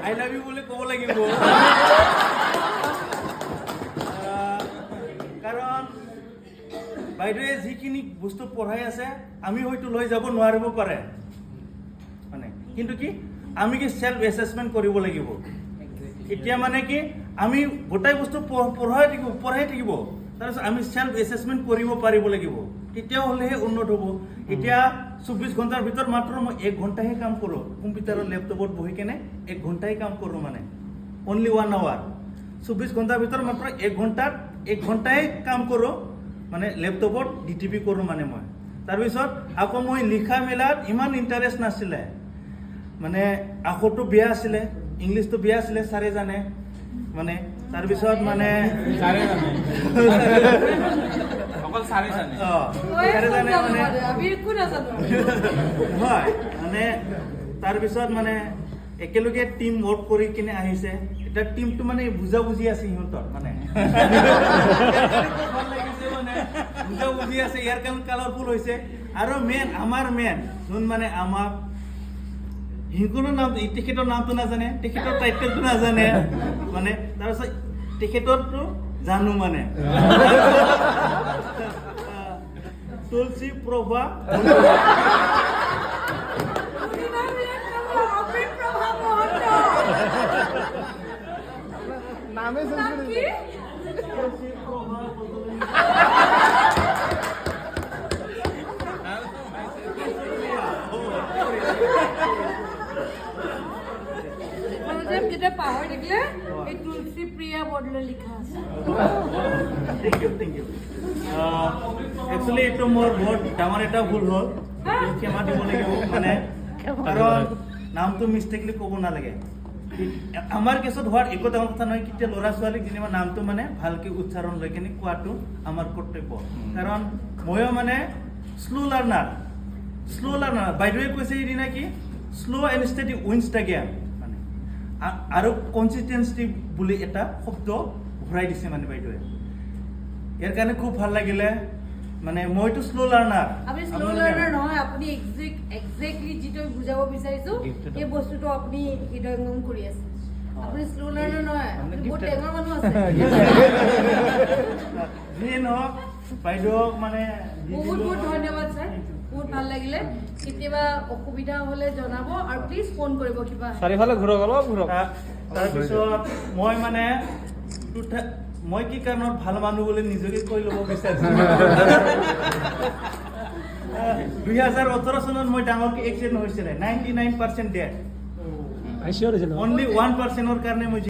I love you বুলি ক'ব লাগিব কাৰণ বাইদেৱে যিখিনি বস্তু পঢ়াই আছে আমি হয়তো লৈ যাব নোৱাৰিব পাৰে মানে কিন্তু কি আমি কি সেলফ এসেসমেন্ট কৰিব লাগিব এতিয়া মানে কি আমি গোটাই বস্তু পঢ়াই থাকিব তাৰপিছত আমি সেলফ এসেসমেন্ট কৰিব পাৰিব লাগিব তেতিয়া হ'লেহে উন্নত হ'ব এতিয়া 24 ঘণ্টাৰ ভিতৰত মাত্ৰ মই 1 ঘণ্টাহে কাম কৰোঁ কম্পিউটাৰৰ ল্যাপটপত বহি কেনে 1 ঘণ্টাই কাম কৰোঁ মানে অনলি 1 আৱাৰ 24 ঘণ্টাৰ ভিতৰত মাত্ৰ 1 ঘণ্টাই কাম কৰোঁ মানে ল্যাপটপত ডিটিপি কৰোঁ মানে মই তাৰপিছত আকৌ মই লিখা মেলাত ইমান ইন্টাৰেষ্ট নাছিলে মানে আখৰটো বেয়া আছিলে ইংলিছটো বেয়া আছিলে সাৰে জানে মানে তাৰপিছত মানে সাৰে জানে অকল সাৰে জানে সাৰে জানে মানে আমি একো নাজানো হয় মানে তাৰপিছত মানে একেলগে টিম ৱৰ্ক কৰি কিনে আহিছে এটা টিমটো মানে বুজা বুজি আছে সিহঁতৰ মানে ভাল লাগিছে মানে বুজা বুজি আছে ইয়াৰ কাৰণে কালাৰফুল হৈছে আৰু আমাৰ মেন যোন মানে আমাক হিংকুৰৰ নাম তেখেতৰ নামটো নাজানে তেখেতৰ টাইটেলটো নাজানে মানে তাৰপিছত তেখেতৰটো জানো মানে তুলসী প্ৰভা নামে তুলসী প্ৰভা যেটা পাহৰি থাকিলে এই তুলসী প্ৰিয়া বদলে লিখা আছে থ্যাংক ইউ একচুয়ালি এইটো মোৰ বহুত ডাঙৰ এটা ভুল হ'ল ক্ষমা দিব লাগিব মানে কাৰণ নামটো মিষ্টেকলি ক'ব নালাগে আমাৰ কেছত হোৱাৰ একো ডাঙৰ কথা নহয় কেতিয়া ল'ৰা ছোৱালীক যেনিবা নামটো মানে ভালকে উচ্চাৰণ লৈ কিনে কোৱাটো আমাৰ কৰ্তব্য কাৰণ ময়ো মানে শ্ল' লাৰ্ণাৰ বাইদেৱে কৈছে সেইদিনা কি slow' and steady wins the game মানে আৰু কনচিষ্টেঞ্চি বুলি এটা শব্দ ভৰাই দিছে মানে বাইদেৱে ইয়াৰ কাৰণে খুব ভাল লাগিলে মানে মইতো শ্ল' লাৰ্ণাৰ আপুনি শ্ল' লাৰ্ণাৰ নহয় আপুনি এক্সেক্টলি যিটো বুজাব বিচাৰিছো এই বস্তুটো আপুনি হৃদয়ঙ্গম কৰি আছে আপুনি শ্ল' লাৰ্ণাৰ নহয় আপুনি বহুত টেঙৰ মানুহ আছে যিয়ে নহওক বাইদেউক মানে বহুত ধন্যবাদ ছাৰ বহুত ভাল লাগিলে কেতিয়াবা অসুবিধা হ'লে জনাব আৰু প্লিজ ফোন কৰিব কিবা চাৰিফালে ঘূৰক অলপ ঘূৰক তাৰপিছত মই মানে মই কি কাৰণত ভাল মানুহ বুলি নিজকে কৈ ল'ব বিচাৰিছো 2018 চনত মই ডাঙৰকে এক্সিডেণ্ট হৈছিলে 99% ডেথ অনলি 1%ৰ কাৰণে মই